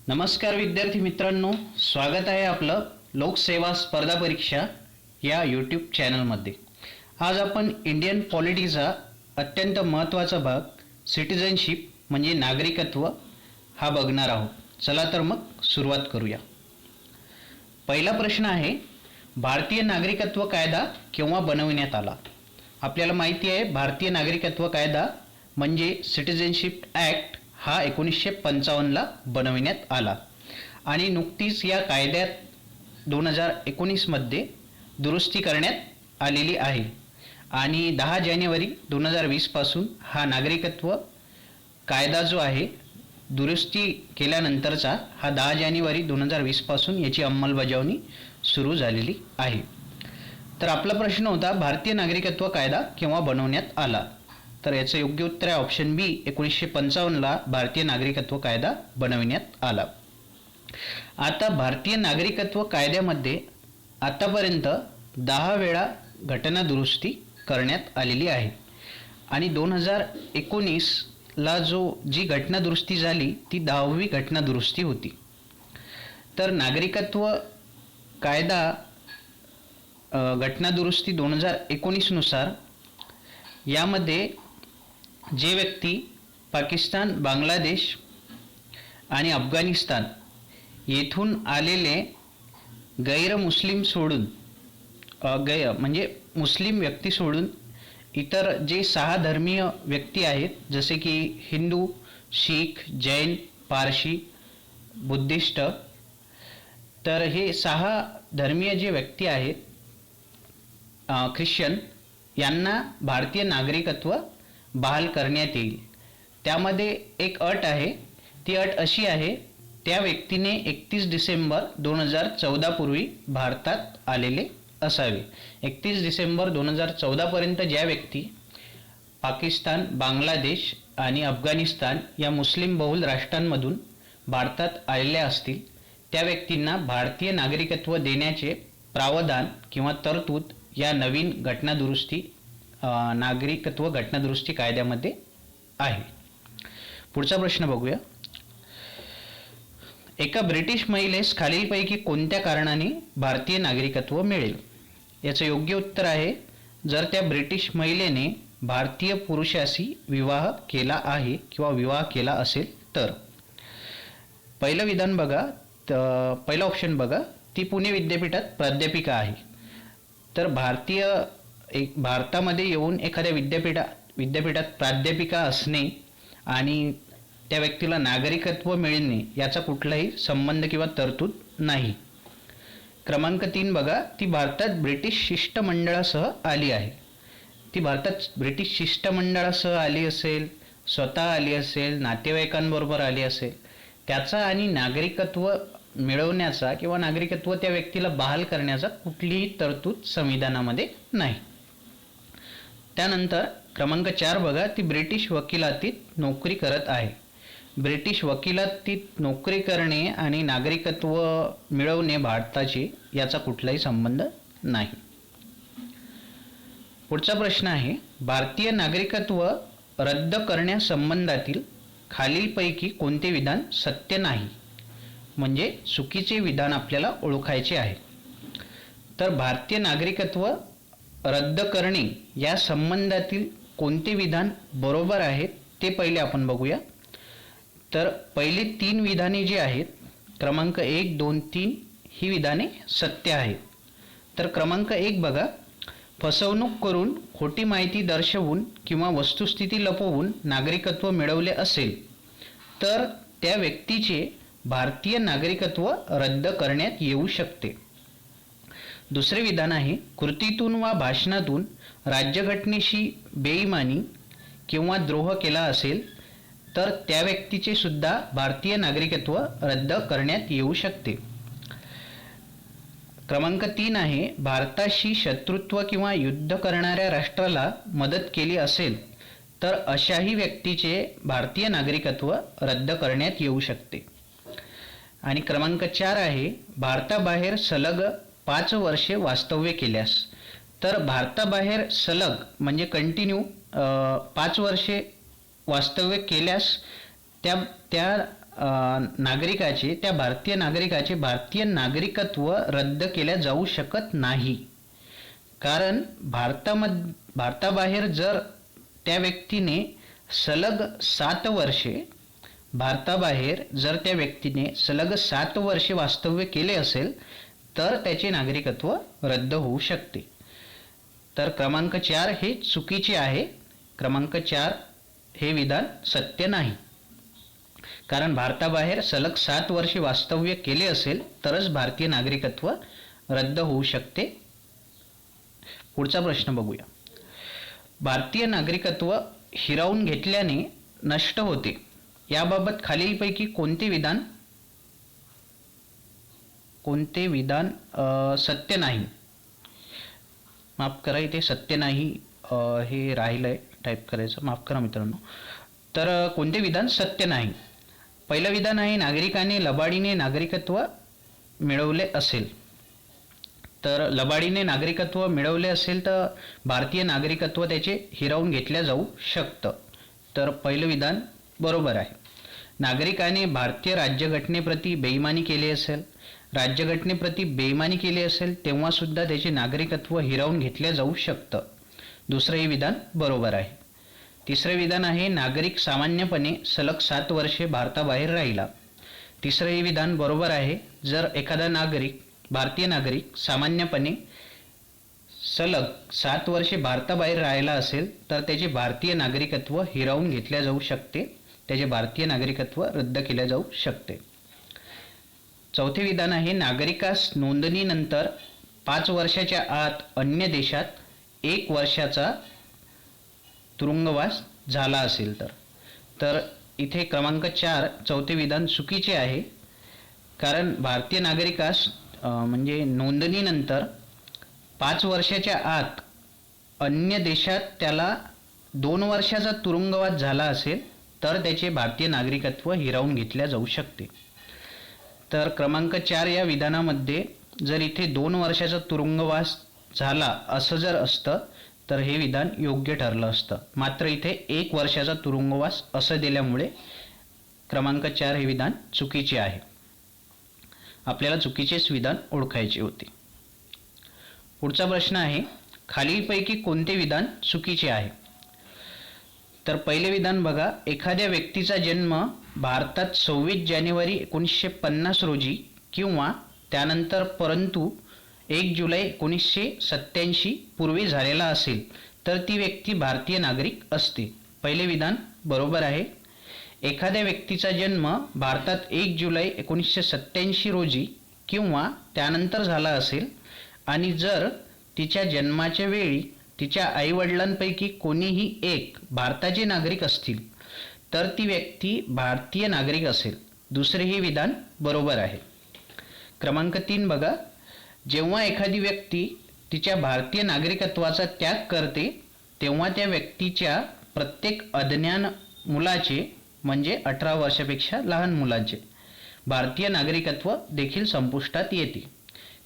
नमस्कार विद्यार्थी मित्रांनो, स्वागत आहे आपलं लोकसेवा स्पर्धा परीक्षा या यूट्यूब चॅनलमध्ये। आज आपण इंडियन पॉलिटिक्सचा अत्यंत महत्त्वाचा भाग सिटिझनशिप म्हणजे नागरिकत्व हा बघणार आहोत। चला तर मग सुरुवात करूया। पहिला प्रश्न आहे, भारतीय नागरिकत्व कायदा केव्हा बनवण्यात आला? आपल्याला माहिती आहे भारतीय नागरिकत्व कायदा म्हणजे सिटिझनशिप ॲक्ट हा 1955 ला बनवण्यात आला आणि नुकतीच या कायद्यात 2019 मध्ये दुरुस्ती करण्यात आलेली आहे आणि 10 जानेवारी 2020 पासून हा नागरिकत्व कायदा जो आहे दुरुस्ती केल्यानंतरचा हा 10 जानेवारी 2020 पासून याची अंमलबजावणी सुरू झालेली आहे। तर आपला प्रश्न होता भारतीय नागरिकत्व कायदा केव्हा बनवण्यात आला? तर याचं योग्य उत्तर आहे ऑप्शन बी, 1955 ला भारतीय नागरिकत्व कायदा बनवण्यात आला। आता भारतीय नागरिकत्व कायद्यामध्ये आतापर्यंत 10 वेळा घटना दुरुस्ती करण्यात आलेली आहे आणि 2019 ला जी घटना दुरुस्ती झाली ती 10वी घटना दुरुस्ती होती। तर नागरिकत्व कायदा घटना दुरुस्ती 2019 नुसार यामध्ये जे व्यक्ती पाकिस्तान, बांगलादेश आणि अफगाणिस्तान येथून आलेले गैर मुस्लिम सोडून म्हणजे मुस्लिम व्यक्ती सोडून इतर जे 6 धर्मीय व्यक्ती आहेत जसे की हिंदू, शीख, जैन, पारशी, बुद्धिस्ट, तर हे 6 धर्मीय जे व्यक्ती आहेत ख्रिश्चन यांना भारतीय नागरिकत्व बहाल करण्यात येईल। त्यामध्ये एक अट आहे, ती अट अशी आहे, त्या व्यक्तीने 31 डिसेंबर 2014 पूर्वी भारतात आलेले असावे। 31 डिसेंबर 2014 पर्यंत ज्या व्यक्ती पाकिस्तान, बांगलादेश आणि अफगाणिस्तान या मुस्लिम बहुल राष्ट्रांमधून भारतात आलेल्या असतील त्या व्यक्तींना भारतीय नागरिकत्व देण्याचे प्रावधान किंवा तरतूद या नवीन घटना दुरुस्ती नागरिकत्व घटना दुरुस्ती कायद्यामध्ये आहे। पुढचा प्रश्न बघूया। एका ब्रिटिश महिलेस खालीलपैकी कोणत्या कारणाने भारतीय नागरिकत्व मिळेल? याचं योग्य उत्तर आहे, जर त्या ब्रिटिश महिलेने भारतीय पुरुषाशी विवाह केला आहे किंवा विवाह केला असेल तर। पहिलं विधान बघा, पहिला ऑप्शन बघा, ती पुणे विद्यापीठात प्राध्यापिका आहे। तर भारतामध्ये येऊन एखाद्या विद्यापीठात प्राध्यापिका असणे आणि त्या व्यक्तीला नागरिकत्व मिळणे याचा कुठलाही संबंध किंवा तरतूद नाही। क्रमांक 3 बघा, ती भारतात ब्रिटिश शिष्टमंडळासह आली आहे। ती भारतात ब्रिटिश शिष्टमंडळासह आली असेल, स्वतः आली असेल, नातेवाईकांबरोबर आली असेल, त्याचा आणि नागरिकत्व मिळवण्याचा किंवा नागरिकत्व त्या व्यक्तीला बहाल करण्याचा कुठलीही तरतूद संविधानामध्ये नाही। त्यानंतर क्रमांक 4 बघा, ती ब्रिटिश वकिलातीत नोकरी करत आहे। ब्रिटिश वकिलातीत नोकरी करणे आणि नागरिकत्व मिळवणे भारताचे याचा कुठलाही संबंध नाही। पुढचा प्रश्न आहे, भारतीय नागरिकत्व रद्द करण्यासंबंधातील खालीलपैकी कोणते विधान सत्य नाही? म्हणजे चुकीचे विधान आपल्याला ओळखायचे आहे। तर भारतीय नागरिकत्व रद्द करणे या संबंधातील कोणते विधान बरोबर आहेत ते पहिले आपण बघूया। तर पहिली 3 विधाने जी आहेत, क्रमांक 1, 2, 3 ही विधाने सत्य आहेत। तर क्रमांक 1 बघा, फसवणूक करून खोटी माहिती दर्शवून किंवा वस्तुस्थिती लपवून नागरिकत्व मिळवले असेल तर त्या व्यक्तीचे भारतीय नागरिकत्व रद्द करण्यात येऊ शकते। दुसरे विधान आहे, कृतीतून वा भाषणातून राज्यघटनेशी बेईमानी किंवा द्रोह केला असेल तर त्या व्यक्तीचे सुद्धा भारतीय नागरिकत्व रद्द करण्यात येऊ शकते। क्रमांक 3 आहे, भारताशी शत्रुत्व किंवा युद्ध करणाऱ्या राष्ट्राला मदत केली असेल तर अशाही व्यक्तीचे भारतीय नागरिकत्व रद्द करण्यात येऊ शकते। आणि क्रमांक 4 आहे, भारताबाहेर सलग 5 वर्षे वास्तव्य केल्यास। तर भारताबाहेर सलग म्हणजे कंटिन्यू 5 वर्षे वास्तव्य केल्यास त्या नागरिकाचे त्या भारतीय नागरिकाचे भारतीय नागरिकत्व रद्द केल्या जाऊ शकत नाही. कारण भारताबाहेर जर त्या व्यक्तीने सलग 7 वर्षे भारताबाहेर जर त्या व्यक्तीने सलग 7 वर्षे वास्तव्य केले असेल तर त्याचे नागरिकत्व रद्द होऊ शकते. तर क्रमांक 4 हे चुकीचे आहे. क्रमांक 4 हे विधान सत्य नाही. कारण भारताबाहेर सलग 7 वर्षे वास्तव्य केले असेल तरच भारतीय नागरिकत्व रद्द होऊ शकते. पुढचा प्रश्न बघूया. भारतीय नागरिकत्व हिरावून घेतल्याने नष्ट होते, याबाबत खालीलपैकी कोणते विधान सत्य नाही? माफ करा, इथे सत्य नाही हे राहिलंय टाईप करायचं, माफ करा मित्रांनो. तर कोणते विधान सत्य नाही? पहिलं विधान आहे नागरिकाने लबाडीने नागरिकत्व मिळवले असेल. तर लबाडीने नागरिकत्व मिळवले असेल तर भारतीय नागरिकत्व त्याचे हिरावून घेतल्या जाऊ शकतं. तर पहिलं विधान बरोबर आहे. नागरिकाने भारतीय राज्यघटनेप्रती बेईमानी केली असेल, राज्यघटनेप्रती बेईमानी केली असेल तेव्हा सुद्धा त्याचे नागरिकत्व हिरावून घेतल्या जाऊ शकतं. दुसरंही विधान बरोबर आहे. तिसरे विधान आहे नागरिक सामान्यपणे सलग 7 वर्षे भारताबाहेर राहिला. तिसरंही विधान बरोबर आहे. जर एखादा भारतीय नागरिक सामान्यपणे सलग 7 वर्षे भारताबाहेर राहिला असेल तर त्याचे भारतीय नागरिकत्व हिरावून घेतल्या जाऊ शकते, त्याचे भारतीय नागरिकत्व रद्द केले जाऊ शकते. चौथे विधान आहे नागरिकास नोंदणीनंतर 5 वर्षाच्या आत अन्य देशात 1 वर्षाचा तुरुंगवास झाला असेल तर इथे क्रमांक 4 चौथे विधान चुकीचे आहे. कारण भारतीय नागरिकास म्हणजे नोंदणीनंतर 5 वर्षाच्या आत अन्य देशात त्याला 2 वर्षाचा तुरुंगवास झाला असेल तर त्याचे भारतीय नागरिकत्व हिरावून घेतल्या जाऊ शकते. तर क्रमांक 4 या विधानामध्ये जर इथे 2 वर्षाचा तुरुंगवास झाला असं जर असतं तर हे विधान योग्य ठरलं असतं. मात्र इथे 1 वर्षाचा तुरुंगवास असं दिल्यामुळे क्रमांक 4 हे विधान चुकीचे आहे. आपल्याला चुकीचेच विधान ओळखायचे होते. पुढचा प्रश्न आहे खालीलपैकी कोणते विधान चुकीचे आहे? तर पहिले विधान बघा, एखाद्या व्यक्तीचा जन्म भारतात 26 जानेवारी 1950 रोजी किंवा त्यानंतर परंतु 1 जुलै 1987 पूर्वी झालेला असेल तर ती व्यक्ती भारतीय नागरिक असते. पहिले विधान बरोबर आहे. एखाद्या व्यक्तीचा जन्म भारतात 1 जुलै 1987 रोजी किंवा त्यानंतर झाला असेल आणि जर तिच्या जन्माच्या वेळी तिच्या आईवडिलांपैकी कोणीही एक भारताचे नागरिक असतील तर ती व्यक्ती भारतीय नागरिक असेल. दुसरेही विधान बरोबर आहे. क्रमांक 3 बघा, जेव्हा एखादी व्यक्ती तिच्या भारतीय नागरिकत्वाचा त्याग करते तेव्हा त्या व्यक्तीच्या प्रत्येक अज्ञान मुलाचे म्हणजे 18 वर्षापेक्षा लहान मुलांचे भारतीय नागरिकत्व देखील संपुष्टात येते.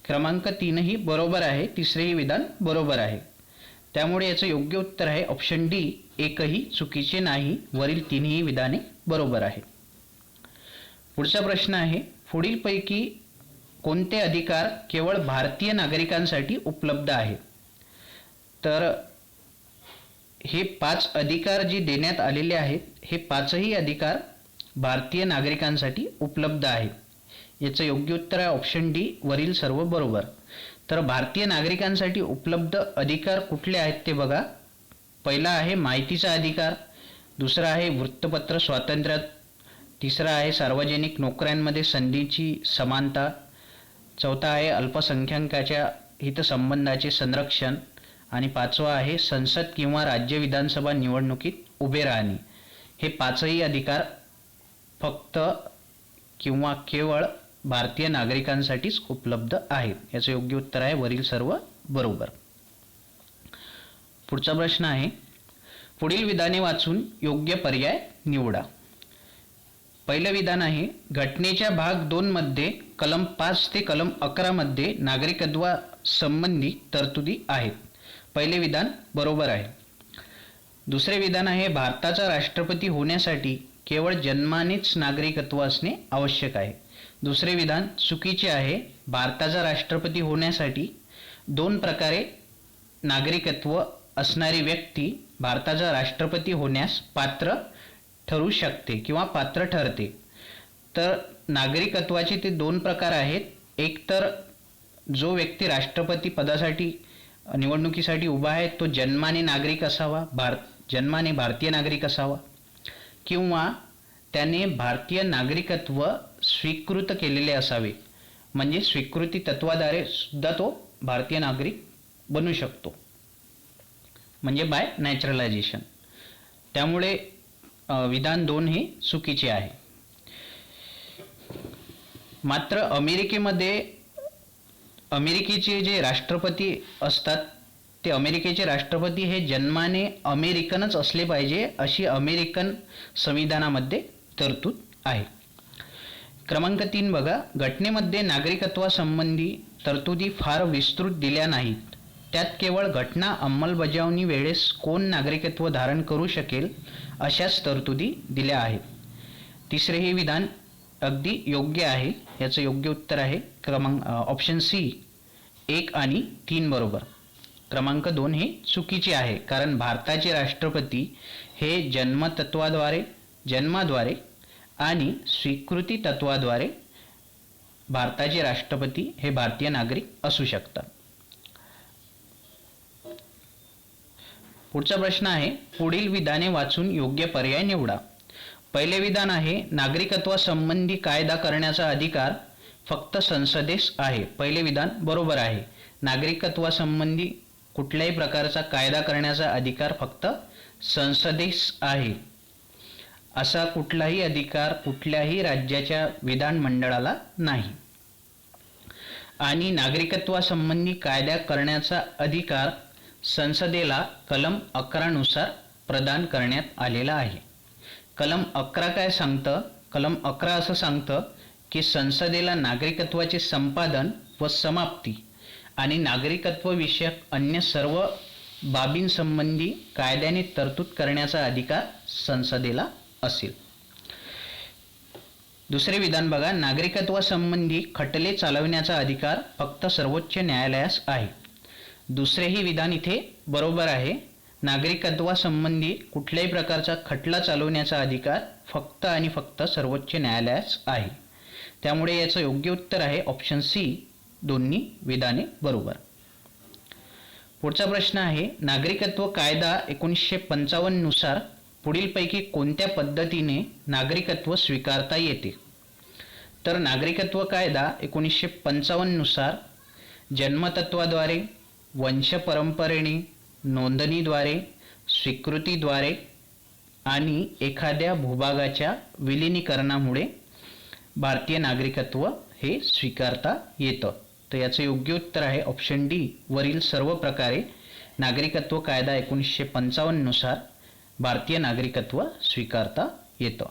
क्रमांक 3 ही बरोबर आहे. तिसरेही विधान बरोबर आहे. त्यामुळे याचं योग्य उत्तर आहे ऑप्शन डी, एकही चुकीचे नाही. वरील 3ही विधाने बरोबर आहे. पुढचा प्रश्न आहे पुढीलपैकी कोणते अधिकार केवळ भारतीय नागरिकांसाठी उपलब्ध आहेत? तर हे 5 अधिकार जे देण्यात आलेले आहेत हे 5ही अधिकार भारतीय नागरिकांसाठी उपलब्ध आहेत. याचं योग्य उत्तर आहे ऑप्शन डी, वरील सर्व बरोबर. तर भारतीय नागरिकांसाठी उपलब्ध अधिकार कुठले आहेत ते बघा. पहिला आहे माहितीचा अधिकार, दुसरा आहे वृत्तपत्र स्वातंत्र्य, तिसरा आहे सार्वजनिक नोकऱ्यांमध्ये संधीची समानता, चौथा आहे अल्पसंख्याकाच्या हितसंबंधाचे संरक्षण आणि 5वा आहे संसद किंवा राज्य विधानसभा निवडणुकीत उभे राहणे. हे 5ही अधिकार फक्त किंवा केवळ भारतीय नागरिकांसाठीच उपलब्ध आहेत. याचं योग्य उत्तर आहे वरील सर्व बरोबर. पुढचा प्रश्न आहे पुढील विधाने वाचून योग्य पर्याय निवडा. पहिलं विधान आहे घटनेच्या भाग 2 मध्ये कलम 5 ते कलम 11 मध्ये नागरिकत्वासंबंधी तरतुदी आहेत. पहिले विधान बरोबर आहे. दुसरे विधान आहे भारताचा राष्ट्रपती होण्यासाठी केवळ जन्मानेच नागरिकत्व असणे आवश्यक आहे. दुसरे विधान चुकीचे आहे. भारताचा राष्ट्रपती होण्यासाठी 2 प्रकारे नागरिकत्व असणारी व्यक्ती भारताचा राष्ट्रपती होण्यास पात्र ठरू शकते किंवा पात्र ठरते. तर नागरिकत्वाचे ते 2 प्रकार आहेत. एक तर जो व्यक्ती राष्ट्रपती पदासाठी निवडणुकीसाठी उभा आहे तो जन्माने नागरिक असावा, जन्माने भारतीय नागरिक असावा, किंवा त्याने भारतीय नागरिकत्व स्वीकृत केलेले असावे. म्हणजे स्वीकृती तत्वाद्वारे सुद्धा तो भारतीय नागरिक बनू शकतो, म्हणजे बाय नॅचरलायझेशन. त्यामुळे विधान 2 हे चुकीचे आहे. मात्र अमेरिकेचे जे राष्ट्रपती असतात ते अमेरिकेचे राष्ट्रपती हे जन्माने अमेरिकनच असले पाहिजे अशी अमेरिकन संविधानामध्ये तरतूद आहे. क्रमांक 3 बघा, घटनेमध्ये नागरिकत्वासंबंधी तरतुदी फार विस्तृत दिल्या नाहीत. त्यात केवळ घटना अंमलबजावणी वेळेस कोण नागरिकत्व धारण करू शकेल अशाच तरतुदी दिल्या आहेत. तिसरे हे विधान अगदी योग्य आहे. याचं योग्य उत्तर आहे ऑप्शन सी 1 आणि 3 बरोबर. क्रमांक 2 हे चुकीचे आहे, कारण भारताचे राष्ट्रपती हे जन्माद्वारे आणि स्वीकृती तत्वाद्वारे भारताचे राष्ट्रपती हे भारतीय नागरिक असू शकतात. पुढचा प्रश्न आहे, पुढील विधाने वाचून योग्य पर्याय निवडा. पहिले विधान आहे, नागरिकत्वासंबंधी कायदा करण्याचा अधिकार फक्त संसदेस आहे. पहिले विधान बरोबर आहे. नागरिकत्वासंबंधी कुठल्याही प्रकारचा कायदा करण्याचा अधिकार फक्त संसदेस आहे. असा कुठलाही अधिकार कुठल्याही राज्याच्या विधानमंडळाला नाही. आणि नागरिकत्वासंबंधी कायदा करण्याचा अधिकार संसदेला कलम 11 नुसार प्रदान करण्यात आलेला आहे. कलम 11 काय सांगतं? कलम 11 असं सांगतं की संसदेला नागरिकत्वाचे संपादन व समाप्ती आणि नागरिकत्व विषयक अन्य सर्व बाबींसंबंधी कायद्याने तरतूद करण्याचा अधिकार संसदेला असेल. दुसरे विधान बघा, नागरिकत्वासंबंधी खटले चालवण्याचा अधिकार फक्त सर्वोच्च न्यायालयास आहे. दुसरेही विधान इथे बरोबर आहे. नागरिकत्वासंबंधी कुठल्याही प्रकारचा खटला चालवण्याचा अधिकार फक्त आणि फक्त सर्वोच्च न्यायालयास आहे. त्यामुळे याचं योग्य उत्तर आहे ऑप्शन सी, दोन्ही विधाने बरोबर. पुढचा प्रश्न आहे, नागरिकत्व कायदा 1955 नुसार पुढीलपैकी कोणत्या पद्धतीने नागरिकत्व स्वीकारता येते? तर नागरिकत्व कायदा 1955 नुसार जन्मतत्वाद्वारे, वंशपरंपरेने, नोंदणीद्वारे, स्वीकृतीद्वारे आणि एखाद्या भूभागाच्या विलिनीकरणामुळे भारतीय नागरिकत्व हे स्वीकारता येतं. तर याचं योग्य उत्तर आहे ऑप्शन डी, वरील सर्व प्रकारे नागरिकत्व कायदा 1955 नुसार भारतीय नागरिकत्व स्वीकारता येतं.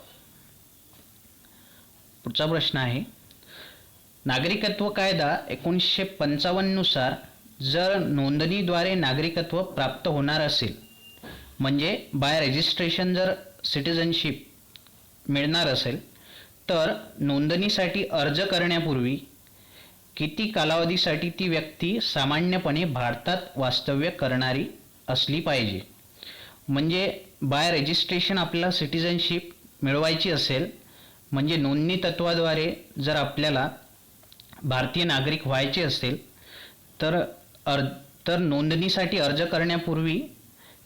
पुढचा प्रश्न आहे, नागरिकत्व कायदा 1955 नुसार जर नोंदणीद्वारे नागरिकत्व प्राप्त होणार असेल, म्हणजे बाय रजिस्ट्रेशन जर सिटिझनशिप मिळणार असेल, तर नोंदणीसाठी अर्ज करण्यापूर्वी किती कालावधीसाठी ती व्यक्ती सामान्यपणे भारतात वास्तव्य करणारी असली पाहिजे? म्हणजे बाय रजिस्ट्रेशन आपल्याला सिटिझनशिप मिळवायची असेल, म्हणजे नोंदणी तत्वाद्वारे जर आपल्याला भारतीय नागरिक व्हायचे असेल, तर नोंदणीसाठी अर्ज करण्यापूर्वी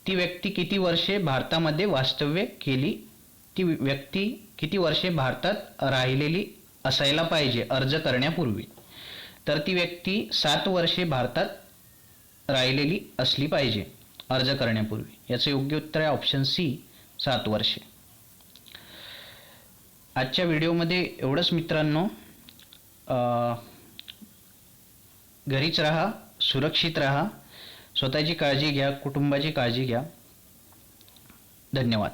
ती व्यक्ती किती वर्षे भारतामध्ये वास्तव्य केली, ती व्यक्ती किती वर्षे भारतात राहिलेली असायला पाहिजे अर्ज करण्यापूर्वी. तर ती व्यक्ती 7 वर्षे भारतात राहिलेली असली पाहिजे अर्ज करण्यापूर्वी. याचं योग्य उत्तर आहे ऑप्शन सी, 7 वर्षे. आजच्या व्हिडिओमध्ये एवढंच मित्रांनो. घरीच राहा, सुरक्षित राहा, स्वतःची काळजी घ्या, कुटुंबाची काळजी घ्या. धन्यवाद.